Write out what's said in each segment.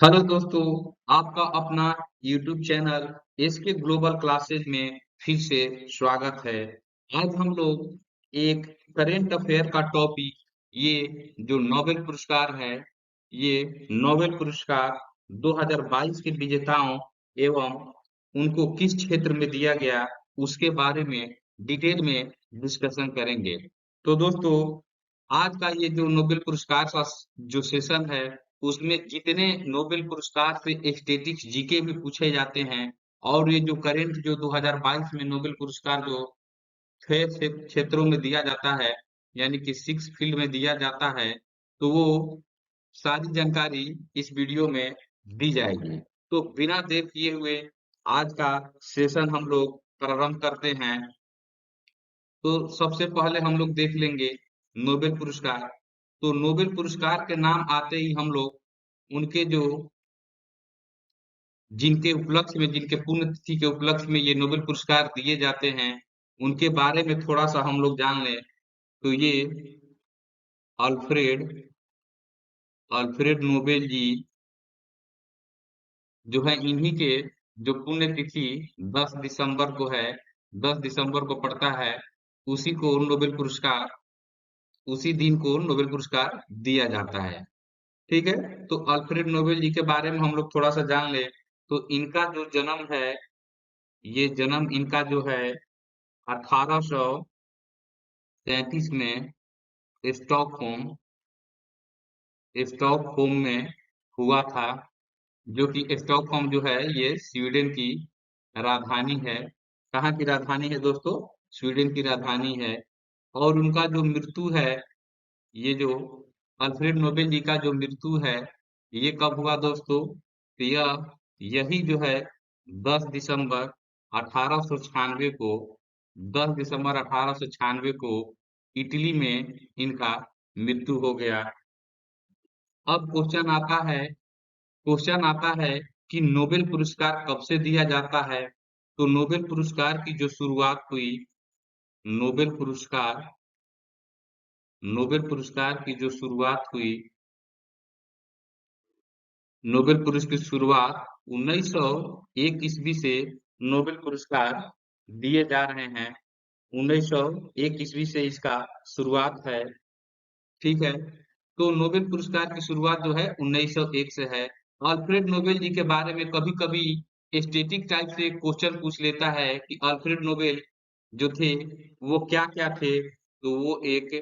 Hello दोस्तों, आपका अपना YouTube channel SK global classes में फिर से स्वागत है। आज हम लोग एक करेंट अफेयर का टॉपिक, ये जो नोबेल पुरस्कार है, ये नोबेल पुरस्कार 2022 के विजेताओं एवं उनको किस क्षेत्र में दिया गया, उसके बारे में डिटेल में डिस्कशन करेंगे। तो दोस्तों, आज का ये जो नोबेल पुरस्कार का जो सेशन है, उसमें जितने नोबेल पुरस्कार से स्टैटिक्स जीके भी पूछे जाते हैं और ये जो करेंट जो 2022 में नोबेल पुरस्कार जो 6 क्षेत्रों में दिया जाता है, यानी कि 6 फील्ड में दिया जाता है, तो वो सारी जानकारी इस वीडियो में दी जाएगी। तो बिना देर किए हुए आज का सेशन हम लोग प्रारंभ करते हैं। तो सबसे पहले हम लोग देख लेंगे नोबेल पुरस्कार। तो नोबेल पुरस्कार के नाम आते ही हम लोग उनके जो जिनके उपलक्ष्य में, जिनके पुण्यतिथि के उपलक्ष्य में ये नोबेल पुरस्कार दिए जाते हैं, उनके बारे में थोड़ा सा हम लोग जान लें। तो ये अल्फ्रेड अल्फ्रेड नोबेल जी जो है, इन्हीं के जो पुण्यतिथि 10 दिसंबर को है, 10 दिसंबर को पड़ता है, उसी को नोबेल पुरस्कार उसी दिन को नोबेल पुरस्कार दिया जाता है। ठीक है। तो अल्फ्रेड नोबेल जी के बारे में हम लोग थोड़ा सा जान ले। तो इनका जो जन्म है, ये जन्म इनका जो है 1833 में स्टॉकहोम स्टॉकहोम में हुआ था। जो कि स्टॉकहोम जो है, ये स्वीडन की राजधानी है। कहाँ की राजधानी है दोस्तों? स्वीडन की राजधानी है। और उनका जो मृत्यु है, ये जो अल्फ्रेड नोबेल जी का जो मृत्यु है, ये कब हुआ दोस्तों? तो यही जो है 10 दिसंबर 1896 को 10 दिसंबर 1896 को इटली में इनका मृत्यु हो गया। अब क्वेश्चन आता है कि नोबेल पुरस्कार कब से दिया जाता है। तो नोबेल पुरस्कार नोबेल पुरस्कार की जो शुरुआत हुई नोबेल पुरस्कार की शुरुआत 1901 ईस्वी से नोबेल पुरस्कार दिए जा रहे हैं। 1901 ईस्वी से इसका शुरुआत है। ठीक है। तो नोबेल पुरस्कार की शुरुआत जो है 1901 से है। अल्फ्रेड नोबेल जी के बारे में कभी कभी स्टैटिक टाइप से क्वेश्चन पूछ लेता है कि अल्फ्रेड नोबेल जो थे, वो क्या क्या थे। तो वो एक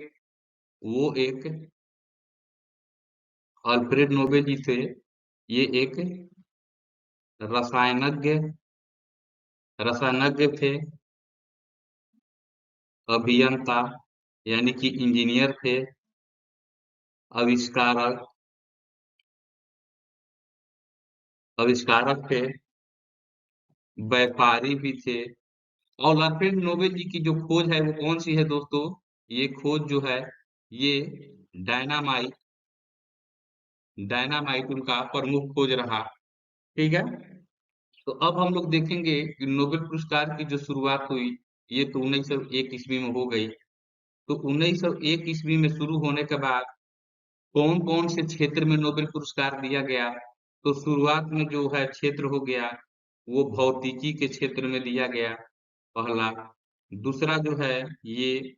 अल्फ्रेड नोबेल जी थे, ये एक रसायनज्ञ रसायनज्ञ थे, अभियंता यानी कि इंजीनियर थे, आविष्कारक आविष्कारक थे, व्यापारी भी थे। और अल्फ्रेड नोबेल जी की जो खोज है वो कौन सी है दोस्तों? ये खोज जो है, ये डायनामाइट डायनामाइट उनका प्रमुख खोज रहा। ठीक है। तो अब हम लोग देखेंगे कि नोबेल पुरस्कार की जो शुरुआत हुई, ये तो 1901 ईस्वी में हो गई। तो 1901 ईस्वी में शुरू होने के बाद कौन कौन से क्षेत्र में नोबेल पुरस्कार दिया गया? तो शुरुआत में जो है क्षेत्र हो गया, वो भौतिकी के क्षेत्र में दिया गया, पहला। दूसरा जो है, ये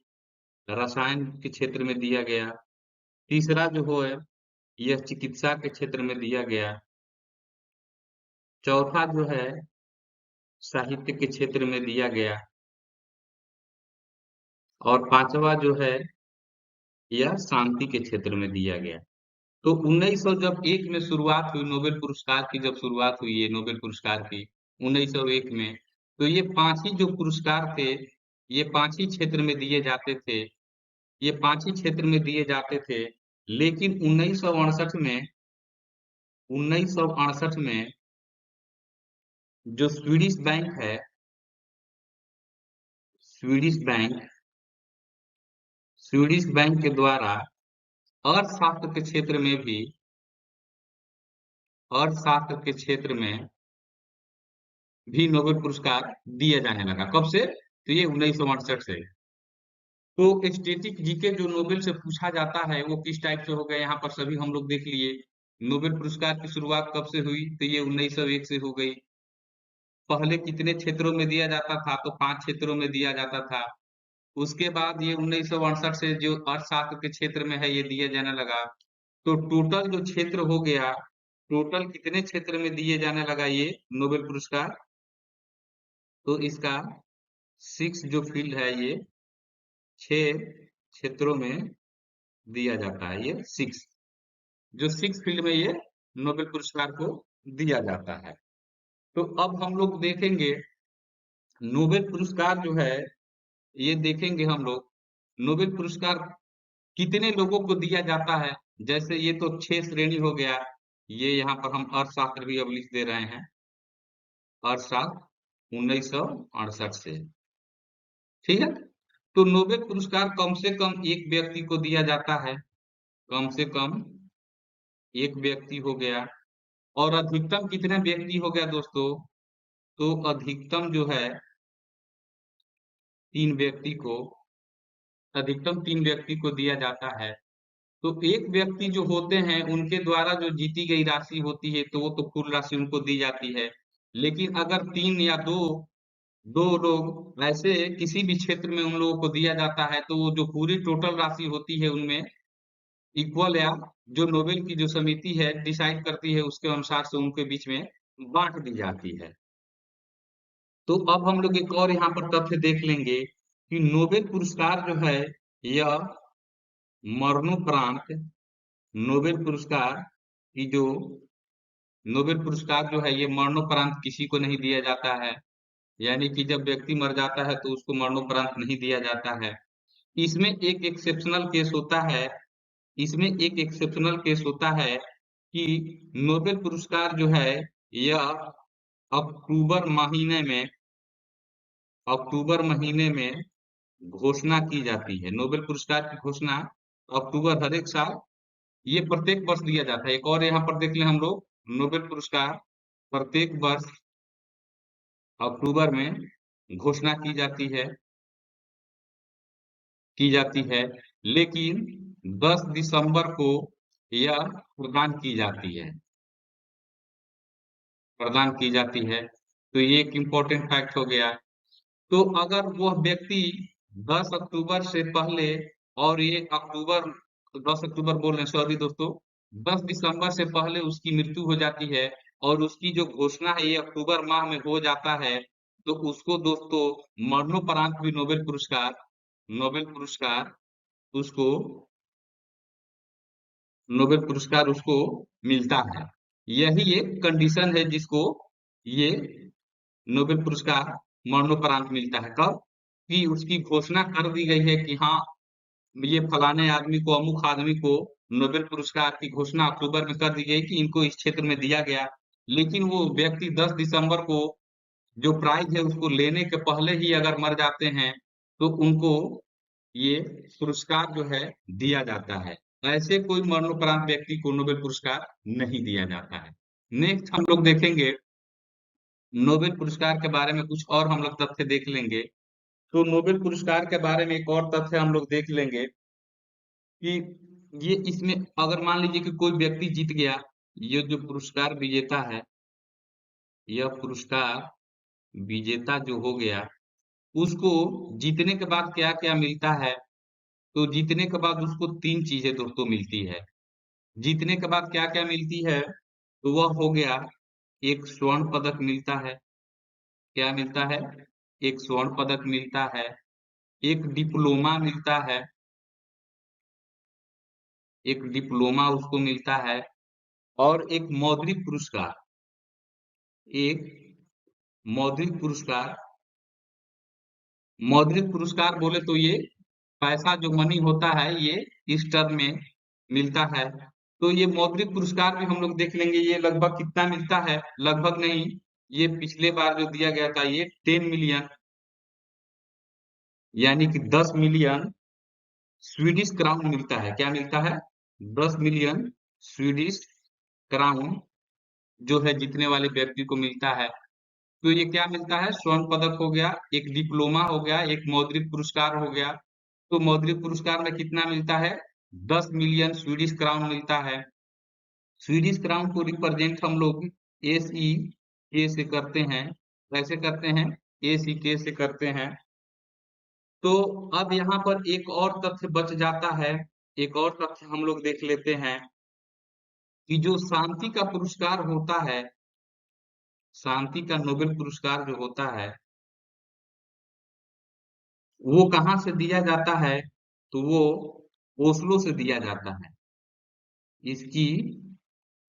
रसायन के क्षेत्र में दिया गया। तीसरा जो है, यह चिकित्सा के क्षेत्र में दिया गया। चौथा जो है, साहित्य के क्षेत्र में दिया गया। और पांचवा जो है, यह शांति के क्षेत्र में दिया गया। तो 1900 जब एक में शुरुआत हुई, नोबेल पुरस्कार की जब शुरुआत हुई है, नोबेल पुरस्कार की 1901 में, तो ये पांच ही जो पुरस्कार थे, ये पांच ही क्षेत्र में दिए जाते थे। ये पांच ही क्षेत्र में दिए जाते थे। लेकिन 1968 में जो स्वीडिश बैंक स्वीडिश बैंक के द्वारा अर्थशास्त्र के क्षेत्र में भी अर्थशास्त्र के क्षेत्र में भी नोबेल पुरस्कार दिया जाने लगा। कब से? तो ये 1968 से। तो स्टैटिक जीके जो नोबेल से पूछा जाता है, वो किस टाइप से हो गए, यहाँ पर सभी हम लोग देख लिए। नोबेल पुरस्कार की शुरुआत कब से हुई? तो ये 1901 से हो गई। पहले कितने क्षेत्रों में दिया जाता था? तो 5 क्षेत्रों में दिया जाता था। उसके बाद ये 1968 से जो अर्थशास्त्र के क्षेत्र में है ये दिया जाने लगा। तो टोटल जो क्षेत्र हो गया, टोटल कितने क्षेत्र में दिए जाने लगा ये नोबेल पुरस्कार? तो इसका 6 जो फील्ड है ये 6 क्षेत्रों में दिया जाता है, ये 6 जो 6 फील्ड में ये नोबेल पुरस्कार को दिया जाता है। तो अब हम लोग देखेंगे नोबेल पुरस्कार जो है ये देखेंगे हम लोग नोबेल पुरस्कार कितने लोगों को दिया जाता है। जैसे ये तो 6 श्रेणी हो गया, ये यहाँ पर हम अर्थशास्त्र भी अब लिख दे रहे हैं, अर्थशास्त्र 1968 से, ठीक है। तो नोबेल पुरस्कार कम से कम एक व्यक्ति को दिया जाता है, कम से कम एक व्यक्ति हो गया। और अधिकतम कितने व्यक्ति हो गया दोस्तों? तो अधिकतम जो है 3 व्यक्ति को, अधिकतम 3 व्यक्ति को दिया जाता है। तो एक व्यक्ति जो होते हैं उनके द्वारा जो जीती गई राशि होती है तो वो तो कुल राशि उनको दी जाती है। लेकिन अगर 3 या 2 2 लोग ऐसे किसी भी क्षेत्र में उन लोगों को दिया जाता है तो वो जो पूरी टोटल राशि होती है उनमें इक्वल या जो नोबेल की जो समिति है डिसाइड करती है उसके अनुसार से उनके बीच में बांट दी जाती है। तो अब हम लोग एक और यहाँ पर तथ्य देख लेंगे कि नोबेल पुरस्कार जो है यह मरणोपरांत, नोबेल पुरस्कार की जो नोबेल पुरस्कार जो है ये मरणोपरांत किसी को नहीं दिया जाता है। यानी कि जब व्यक्ति मर जाता है तो उसको मरणोपरांत नहीं दिया जाता है। इसमें एक एक्सेप्शनल केस होता है, इसमें एक एक्सेप्शनल केस होता है कि नोबेल पुरस्कार जो है यह अक्टूबर महीने में, अक्टूबर महीने में घोषणा की जाती है। नोबेल पुरस्कार की घोषणा अक्टूबर हर एक साल, ये प्रत्येक वर्ष दिया जाता है। एक और यहाँ पर देख लें हम लोग, नोबेल पुरस्कार प्रत्येक वर्ष अक्टूबर में घोषणा की जाती है, लेकिन 10 दिसंबर को यह प्रदान की जाती है। तो ये एक इम्पोर्टेंट फैक्ट हो गया। तो अगर वह व्यक्ति 10 अक्टूबर से पहले, और ये अक्टूबर 10 अक्टूबर बोल रहे हैं, सॉरी दोस्तों, 10 दिसंबर से पहले उसकी मृत्यु हो जाती है और उसकी जो घोषणा है ये अक्टूबर माह में हो जाता है, तो उसको दोस्तों मरणोपरांत भी नोबेल पुरस्कार उसको नोबेल पुरस्कार उसको मिलता है। यही एक कंडीशन है जिसको ये नोबेल पुरस्कार मरणोपरांत मिलता है। कब? कि उसकी घोषणा कर दी गई है कि हाँ ये फलाने आदमी को, अमुक आदमी को नोबेल पुरस्कार की घोषणा अक्टूबर में कर दी गई कि इनको इस क्षेत्र में दिया गया। लेकिन वो व्यक्ति 10 दिसंबर को जो प्राइज है उसको लेने के पहले ही अगर मर जाते हैं तो उनको ये पुरस्कार जो है दिया जाता है। ऐसे कोई मरणोपरांत व्यक्ति को नोबेल पुरस्कार नहीं दिया जाता है। नेक्स्ट हम लोग देखेंगे नोबेल पुरस्कार के बारे में कुछ और हम लोग तथ्य देख लेंगे। तो नोबेल पुरस्कार के बारे में एक और तथ्य हम लोग देख लेंगे कि ये इसमें अगर मान लीजिए कि कोई व्यक्ति जीत गया, ये जो पुरस्कार विजेता है, यह पुरस्कार विजेता जो हो गया उसको जीतने के बाद क्या क्या मिलता है? तो जीतने के बाद उसको 3 चीजें दोस्तों मिलती है। जीतने के बाद क्या क्या मिलती है? तो वह हो गया, एक स्वर्ण पदक मिलता है। क्या मिलता है? एक स्वर्ण पदक मिलता है, एक डिप्लोमा मिलता है, एक डिप्लोमा उसको मिलता है, और एक मौद्रिक पुरस्कार, एक मौद्रिक पुरस्कार। मौद्रिक पुरस्कार बोले तो ये पैसा जो मनी होता है ये इस टर्म में मिलता है। तो ये मौद्रिक पुरस्कार भी हम लोग देख लेंगे, ये लगभग कितना मिलता है, लगभग नहीं, ये पिछले बार जो दिया गया था ये 10 मिलियन, यानी कि 10 मिलियन स्वीडिश क्राउन मिलता है। क्या मिलता है? 10 मिलियन स्वीडिश क्राउन जो है जीतने वाले व्यक्ति को मिलता है। तो ये क्या मिलता है? स्वर्ण पदक हो गया, एक डिप्लोमा हो गया, एक मौद्रिक पुरस्कार हो गया। तो मौद्रिक पुरस्कार में कितना मिलता है? 10 मिलियन स्वीडिश क्राउन मिलता है। स्वीडिश क्राउन को रिप्रेजेंट हम लोग एस ई के से करते हैं। कैसे करते हैं? एस ई के से करते हैं। तो अब यहाँ पर एक और तथ्य बच जाता है। एक और तथ्य हम लोग देख लेते हैं कि जो शांति का पुरस्कार होता है, शांति का नोबेल पुरस्कार जो होता है, वो कहाँ से दिया जाता है? तो वो ओस्लो से दिया जाता है। इसकी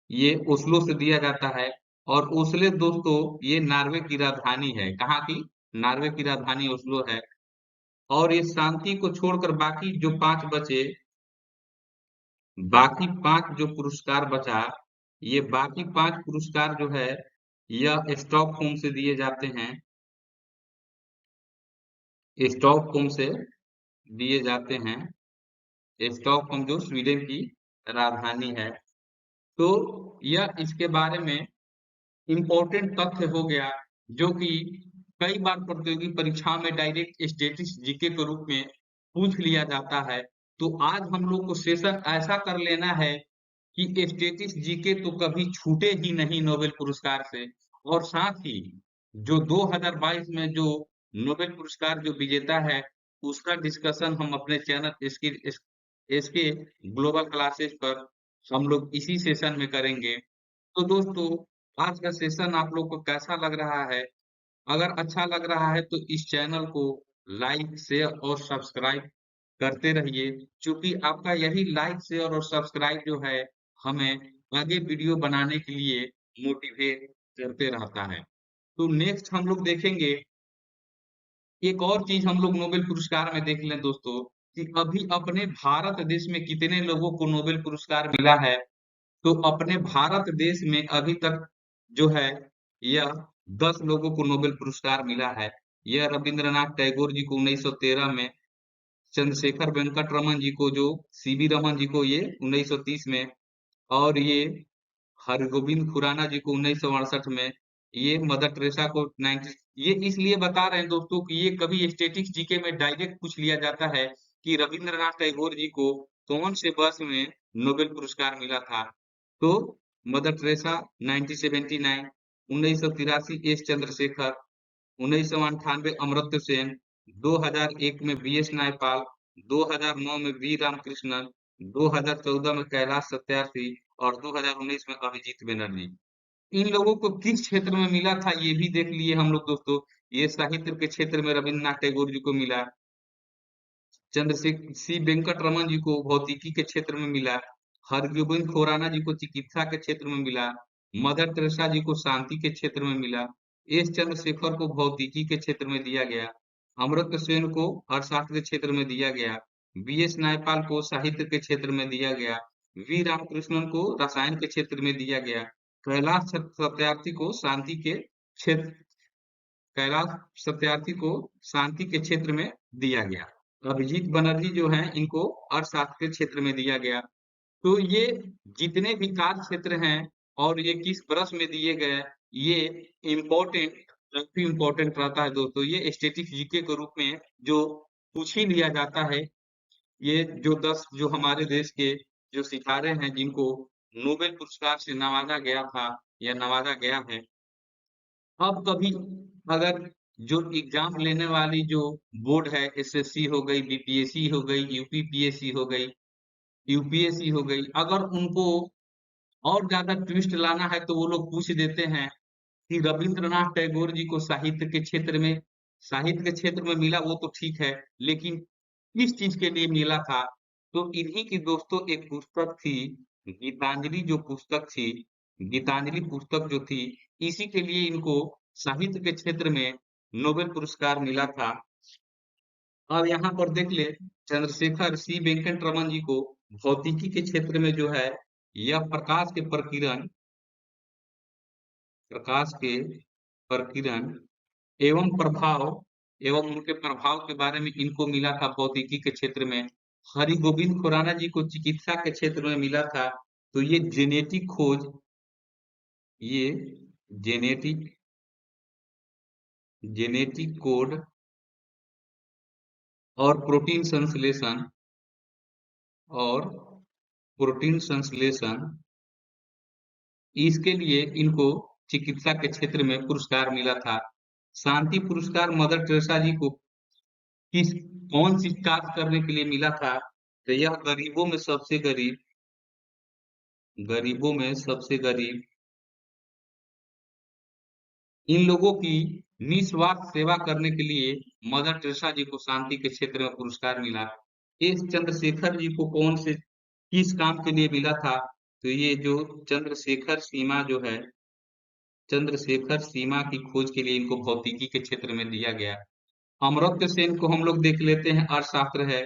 ये ओस्लो से दिया जाता है। और ओस्ले दोस्तों ये नॉर्वे की राजधानी है। कहाँ की? नॉर्वे की राजधानी ओस्लो है। और ये शांति को छोड़कर बाकी जो पांच बचे, बाकी पांच जो पुरस्कार बचा, ये बाकी पांच पुरस्कार जो है यह स्टॉकहोम से दिए जाते हैं। स्टॉकहोम से दिए जाते हैं। स्टॉकहोम जो स्वीडन की राजधानी है। तो यह इसके बारे में इम्पोर्टेंट तथ्य हो गया, जो कि कई बार प्रतियोगी परीक्षा में डायरेक्ट स्टैटिस्टिक्स जीके के रूप में पूछ लिया जाता है। तो आज हम लोग को सेशन ऐसा कर लेना है कि स्टैटिस्टिक्स जीके तो कभी छूटे ही नहीं नोबेल पुरस्कार से। और साथ ही जो 2022 में जो नोबेल पुरस्कार जो विजेता है, उसका डिस्कशन हम अपने चैनल इसके ग्लोबल क्लासेस पर हम लोग इसी सेशन में करेंगे। तो दोस्तों, आज का सेशन आप लोग को कैसा लग रहा है? अगर अच्छा लग रहा है तो इस चैनल को लाइक शेयर और सब्सक्राइब करते रहिए, क्योंकि आपका यही लाइक शेयर और सब्सक्राइब जो है हमें आगे वीडियो बनाने के लिए मोटिवेट करते रहता है। तो नेक्स्ट हम लोग देखेंगे, एक और चीज हम लोग नोबेल पुरस्कार में देख लें दोस्तों, कि अभी अपने भारत देश में कितने लोगों को नोबेल पुरस्कार मिला है। तो अपने भारत देश में अभी तक जो है यह 10 लोगों को नोबेल पुरस्कार मिला है। यह रविंद्रनाथ टैगोर जी को 1913 में, चंद्रशेखर वेंकट रमन जी को, जो सीवी रमन जी को ये 1930 में, और ये हरगोविंद खुराना जी को 1968 में, ये मदर टेरेसा को 90। ये इसलिए बता रहे हैं दोस्तों कि ये कभी स्टैटिस्टिक्स जीके में डायरेक्ट पूछ लिया जाता है कि रविंद्रनाथ टैगोर जी को कौन से वर्ष में नोबेल पुरस्कार मिला था। तो mother Teresa 1979, 1983 S Chandrashekhar, 1998 Amartya Sen, 2001 में बी एस नायपाल, 2009 में वी रामकृष्णन, 2014 में कैलाश सत्यार्थी और 2019 में अभिजीत बनर्जी। इन लोगों को किस क्षेत्र में मिला था ये भी देख लिए हम लोग दोस्तों। ये साहित्य के क्षेत्र में रविन्द्रनाथ टैगोर जी को मिला, चंद्रशेखर सी वेंकट रमन जी को भौतिकी के क्षेत्र में मिला, हरगोविंद खुराना जी को चिकित्सा के क्षेत्र में मिला, मदर टेरेसा जी को शांति के क्षेत्र में मिला, एस चंद्रशेखर को भौतिकी के क्षेत्र में दिया गया, अमर्त्य सेन को अर्थशास्त्र के क्षेत्र में दिया गया, बी एस नायपाल को साहित्य के क्षेत्र में दिया गया, वी रामकृष्णन को रसायन के क्षेत्र में दिया गया, कैलाश सत्यार्थी को शांति के क्षेत्र कैलाश सत्यार्थी को शांति के क्षेत्र में दिया गया। अभिजीत बनर्जी जो हैं इनको अर्थशास्त्र के क्षेत्र में दिया गया। तो ये जितने भी कार्य क्षेत्र हैं और ये किस वर्ष में दिए गए, ये इम्पोर्टेंट, काफी इम्पोर्टेंट रहता है दोस्तों। ये स्टैटिस्टिक्स जीके के रूप में जो पूछ ही लिया जाता है। ये जो 10 जो हमारे देश के जो सितारे हैं जिनको नोबेल पुरस्कार से नवाजा गया था या नवाजा गया है। अब कभी अगर जो एग्जाम लेने वाली जो बोर्ड है, एसएससी हो गई, बीपीएससी हो गई, यूपीपीएससी हो गई, यूपीएससी हो गई, अगर उनको और ज्यादा ट्विस्ट लाना है तो वो लोग पूछ देते हैं कि रविंद्रनाथ टैगोर जी को साहित्य के क्षेत्र में मिला, वो तो ठीक है, लेकिन किस चीज के लिए मिला था? तो इन्हीं की दोस्तों एक पुस्तक थी, गीतांजलि जो पुस्तक थी, गीतांजलि पुस्तक जो थी, इसी के लिए इनको साहित्य के क्षेत्र में नोबेल पुरस्कार मिला था। अब यहाँ पर देख ले, चंद्रशेखर सी वेंकट रमन जी को भौतिकी के क्षेत्र में जो है यह प्रकाश के प्रकीर्णन एवं प्रभाव एवं उनके प्रभाव के बारे में इनको मिला था भौतिकी के क्षेत्र में। हरि गोविंद खुराना जी को चिकित्सा के क्षेत्र में मिला था। तो ये जेनेटिक खोज, ये जेनेटिक जेनेटिक कोड और प्रोटीन संश्लेषण और प्रोटीन संश्लेषण इसके लिए इनको चिकित्सा के क्षेत्र में पुरस्कार मिला था। शांति पुरस्कार मदर टेरेसा जी को किस कौन सी कार्य करने के लिए मिला था? तो यह गरीबों में सबसे गरीब इन लोगों की निस्वार्थ सेवा करने के लिए मदर टेरेसा जी को शांति के क्षेत्र में पुरस्कार मिला। एस चंद्रशेखर जी को कौन से किस काम के लिए मिला था? तो ये जो चंद्रशेखर सीमा जो है, चंद्रशेखर सीमा की खोज के लिए इनको भौतिकी के क्षेत्र में दिया गया। अमर्त्य सेन को हम लोग देख लेते हैं, अर्थशास्त्र है।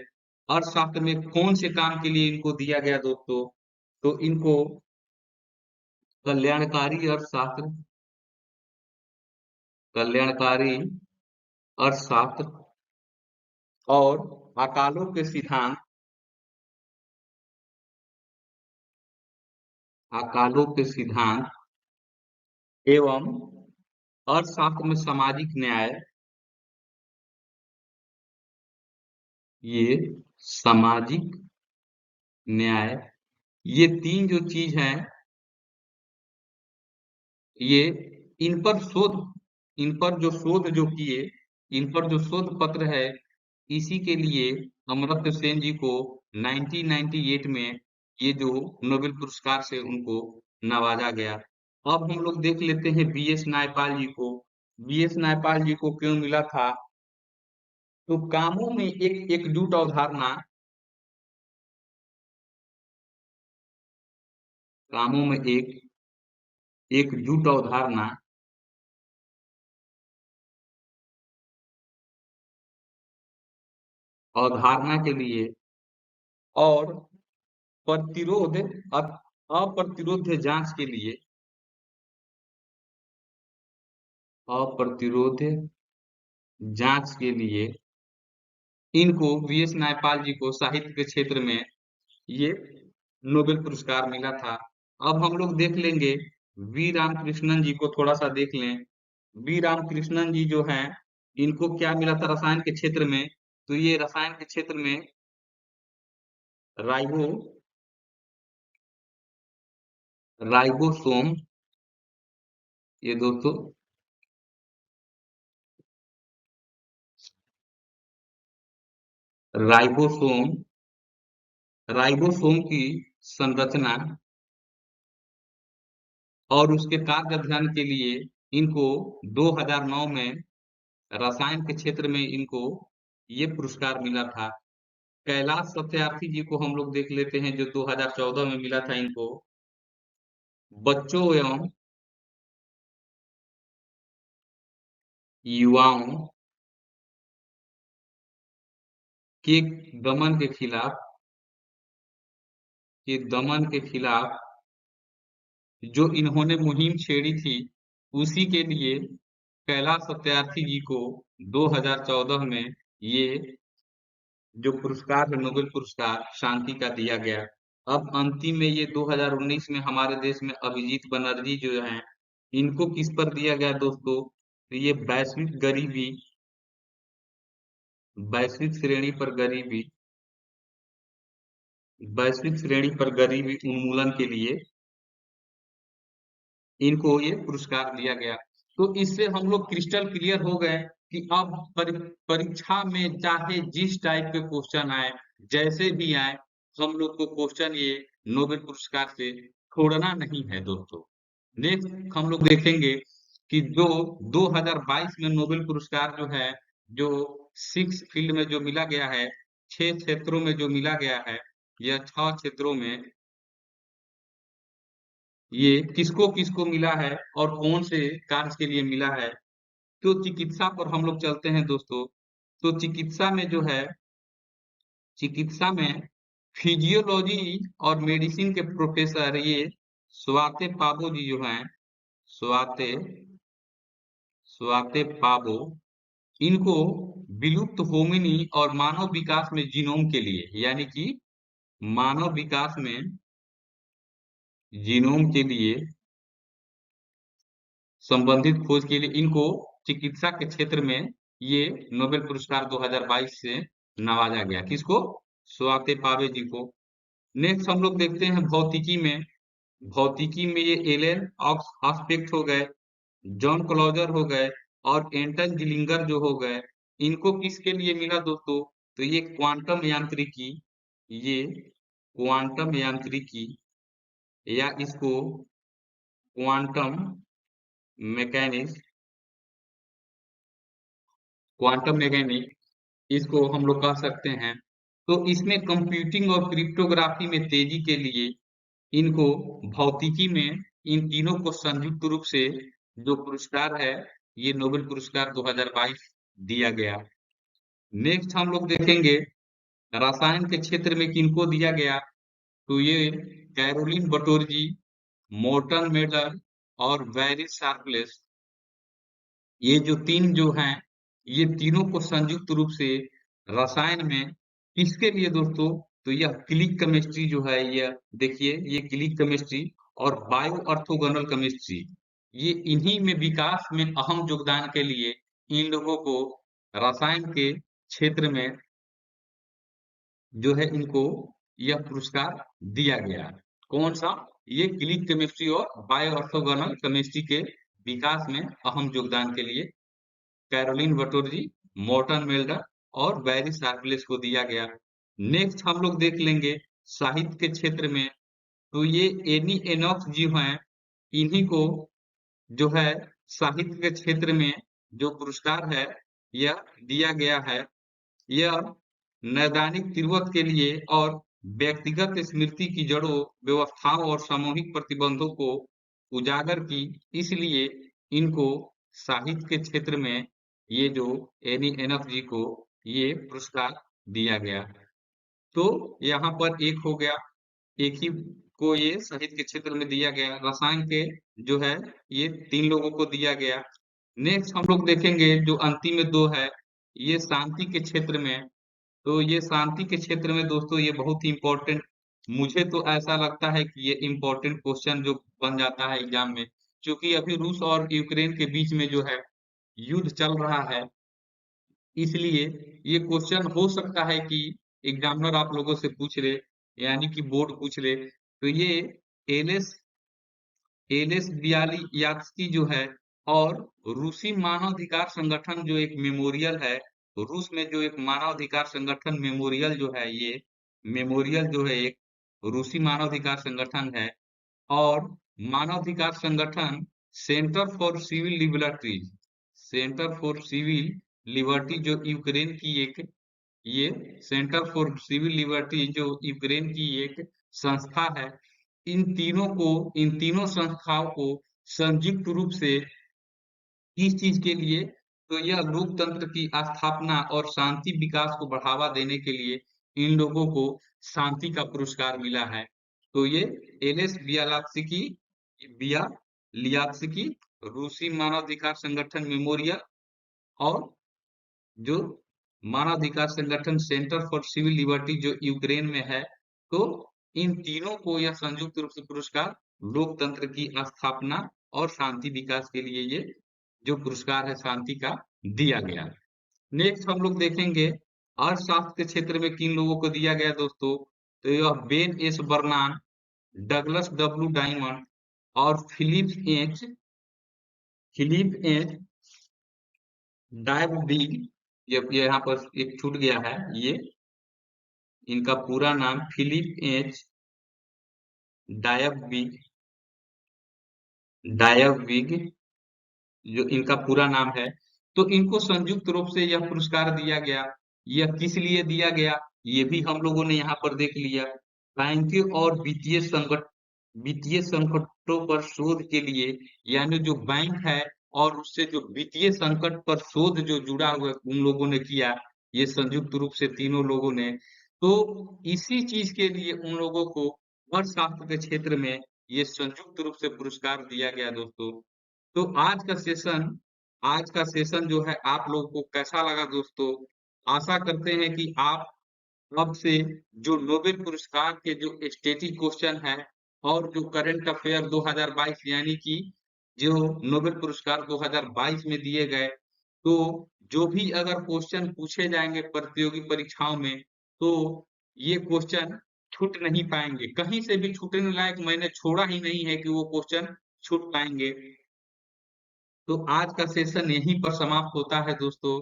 अर्थशास्त्र में कौन से काम के लिए इनको दिया गया दोस्तों? तो इनको कल्याणकारी अर्थशास्त्र, कल्याणकारी अर्थशास्त्र और अकालों के सिद्धांत, अकालों के सिद्धांत एवं अर्थशास्त्र में सामाजिक न्याय, ये सामाजिक न्याय, ये तीन जो चीज हैं, ये इन पर शोध इन पर जो शोध जो किए, इन पर जो शोध पत्र है, इसी के लिए अमर्त्य सेन जी को 1998 में ये जो नोबेल पुरस्कार से उनको नवाजा गया। अब हम लोग देख लेते हैं बी एस नायपाल जी को। बी एस नायपाल जी को क्यों मिला था? तो कामों में एक एकजुट अवधारणा, कामों में एक एकजुट अवधारणा, अवधारणा के लिए और प्रतिरोध अप्रतिरोध जांच के लिए, अप्रतिरोध जांच के लिए इनको वी एस नायपाल जी को साहित्य के क्षेत्र में ये नोबेल पुरस्कार मिला था। अब हम लोग देख लेंगे वी रामकृष्णन जी को, थोड़ा सा देख लें। वी रामकृष्णन जी जो हैं, इनको क्या मिला था रसायन के क्षेत्र में? तो ये रसायन के क्षेत्र में राइबो राइबोसोम, ये दोस्तों राइबोसोम, राइबोसोम की संरचना और उसके कार्य अध्ययन के लिए इनको 2009 में रसायन के क्षेत्र में इनको ये पुरस्कार मिला था। कैलाश सत्यार्थी जी को हम लोग देख लेते हैं, जो 2014 में मिला था इनको बच्चों एवं युवाओं के दमन के खिलाफ, जो इन्होंने मुहिम छेड़ी थी, उसी के लिए कैलाश सत्यार्थी जी को 2014 में ये जो पुरस्कार है नोबेल पुरस्कार शांति का दिया गया। अब अंतिम में ये 2019 में हमारे देश में अभिजीत बनर्जी जो हैं, इनको किस पर दिया गया दोस्तों? तो ये वैश्विक श्रेणी पर गरीबी, वैश्विक श्रेणी पर गरीबी उन्मूलन के लिए इनको ये पुरस्कार दिया गया। तो इससे हम लोग क्रिस्टल क्लियर हो गए कि अब परीक्षा में चाहे जिस टाइप के क्वेश्चन आए, जैसे भी आए, हम लोग को क्वेश्चन ये नोबेल पुरस्कार से छोड़ना नहीं है दोस्तों। नेक्स्ट हम लोग देखेंगे कि जो 2022 में नोबेल पुरस्कार जो है, जो 6 फील्ड में जो मिला गया है, 6 क्षेत्रों में जो मिला गया है, यह 6 क्षेत्रों में ये किसको किसको मिला है और कौन से कार्य के लिए मिला है? तो चिकित्सा पर हम लोग चलते हैं दोस्तों। तो चिकित्सा में फिजियोलॉजी और मेडिसिन के प्रोफेसर ये स्वाते पाबो जी जो हैं, स्वाते स्वाते पाबो, इनको विलुप्त होमिनी और मानव विकास में जीनोम के लिए, यानी कि मानव विकास में जीनोम के लिए संबंधित खोज के लिए इनको चिकित्सा के क्षेत्र में ये नोबेल पुरस्कार 2022 से नवाजा गया। किसको? स्वाति पावे जी को। नेक्स्ट हम लोग देखते हैं भौतिकी में। भौतिकी में ये एलन ऑस्पेक्ट हो गए, जॉन क्लॉजर हो गए और एंटन जिलिंगर जो हो गए। इनको किसके लिए मिला दोस्तों? तो ये क्वांटम यांत्रिकी या इसको क्वांटम मैकेनिक्स क्वांटम मैकेनिक इसको हम लोग कह सकते हैं। तो इसमें कंप्यूटिंग और क्रिप्टोग्राफी में तेजी के लिए इनको भौतिकी में इन तीनों को संयुक्त रूप से जो पुरस्कार है, ये नोबेल पुरस्कार 2022 दिया गया। नेक्स्ट हम लोग देखेंगे रसायन के क्षेत्र में किनको दिया गया, तो ये कैरोलिन बटोरजी, मोर्टन मेडल और बैरी शार्पलेस, ये जो तीन जो हैं, ये तीनों को संयुक्त रूप से रसायन में किसके लिए दोस्तों? तो यह क्लिक केमिस्ट्री जो है, यह देखिए ये क्लिक केमिस्ट्री और बायो ऑर्थोगोनल केमिस्ट्री, ये इन्हीं में विकास में अहम योगदान के लिए इन लोगों को रसायन के क्षेत्र में जो है इनको यह पुरस्कार दिया गया। कौन सा? ये क्लिक केमिस्ट्री और बायो ऑर्थोगोनल केमिस्ट्री के विकास में अहम योगदान के लिए कैरोलिन बटोरजी, मोर्टन मेल्डर और बैरी शार्पलेस को दिया गया। नेक्स्ट हम लोग देख लेंगे साहित्य के क्षेत्र में, तो ये एनी एनॉक्स जी हैं, इन्हीं को जो है साहित्य के क्षेत्र में जो पुरस्कार है यह दिया गया है। यह नैदानिक तिरवत के लिए और व्यक्तिगत स्मृति की जड़ों, व्यवस्थाओं और सामूहिक प्रतिबंधों को उजागर की, इसलिए इनको साहित्य के क्षेत्र में ये जो एनी एनफ जी को ये पुरस्कार दिया गया। तो यहाँ पर एक हो गया, एक ही को ये साहित्य के क्षेत्र में दिया गया। रसायन के जो है ये तीन लोगों को दिया गया। नेक्स्ट हम लोग देखेंगे जो अंतिम में दो है, ये शांति के क्षेत्र में। तो ये शांति के क्षेत्र में दोस्तों ये बहुत ही इम्पोर्टेंट, मुझे तो ऐसा लगता है कि ये इम्पोर्टेंट क्वेश्चन जो बन जाता है एग्जाम में, क्योंकि अभी रूस और यूक्रेन के बीच में जो है युद्ध चल रहा है, इसलिए ये क्वेश्चन हो सकता है कि एग्जामिनर आप लोगों से पूछ ले, यानी कि बोर्ड पूछ ले। तो ये एलएस एलएस बियालियात्स्की जो है और रूसी मानवाधिकार संगठन जो एक मेमोरियल है, रूस में जो एक मानवाधिकार संगठन मेमोरियल जो है, ये मेमोरियल जो है एक रूसी मानवाधिकार संगठन है। और मानवाधिकार संगठन centre for civil liberties, centre for civil liberty जो यूक्रेन की एक, ये सेंटर फॉर सिविल लिबर्टी जो यूक्रेन की एक संस्था है। इन तीनों संस्थाओं को संयुक्त रूप से किस चीज के लिए? तो यह लोकतंत्र की स्थापना और शांति विकास को बढ़ावा देने के लिए इन लोगों को शांति का पुरस्कार मिला है। तो ये एलएस बियालियात्स्की रूसी मानवाधिकार संगठन मेमोरियल और जो मानवाधिकार संगठन सेंटर फॉर सिविल लिबर्टी जो यूक्रेन में है, तो इन तीनों को यह संयुक्त रूप से पुरस्कार लोकतंत्र की स्थापना और शांति विकास के लिए ये जो पुरस्कार है शांति का दिया गया। नेक्स्ट हम लोग देखेंगे अर्थशास्त्र के क्षेत्र में किन लोगों को दिया गया दोस्तों? तो यह Ben S Bernanke, Douglas W Diamond और फिलिप एच डायबबिग, ये यहाँ पर एक छूट गया है, ये इनका पूरा नाम फिलिप एच डायबबिग डायबबिग जो इनका पूरा नाम है। तो इनको संयुक्त रूप से यह पुरस्कार दिया गया। यह किस लिए दिया गया, ये भी हम लोगों ने यहाँ पर देख लिया। बैंकिंग और वित्तीय संकटों पर शोध के लिए, यानी जो बैंक है और उससे जो वित्तीय संकट पर शोध जो जुड़ा हुआ है, उन लोगों ने किया, ये संयुक्त रूप से तीनों लोगों ने। तो इसी चीज के लिए उन लोगों को अर्थशास्त्र के क्षेत्र में ये संयुक्त रूप से पुरस्कार दिया गया दोस्तों। तो आज का सेशन जो है आप लोगों को कैसा लगा दोस्तों? आशा करते हैं कि आप अब से जो नोबेल पुरस्कार के जो स्टैटिक क्वेश्चन है और जो करंट अफेयर 2022 यानी कि जो नोबेल पुरस्कार 2022 में दिए गए, तो जो भी अगर क्वेश्चन पूछे जाएंगे प्रतियोगी परीक्षाओं में, तो ये क्वेश्चन छूट नहीं पाएँगे। कहीं से भी छूटने लायक मैंने छोड़ा ही नहीं है कि वो क्वेश्चन छूट पाएँगे। तो आज का सेशन यहीं पर समाप्त होता है दोस्तों।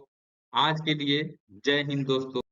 आज के लिए जय हिंद दोस्तों।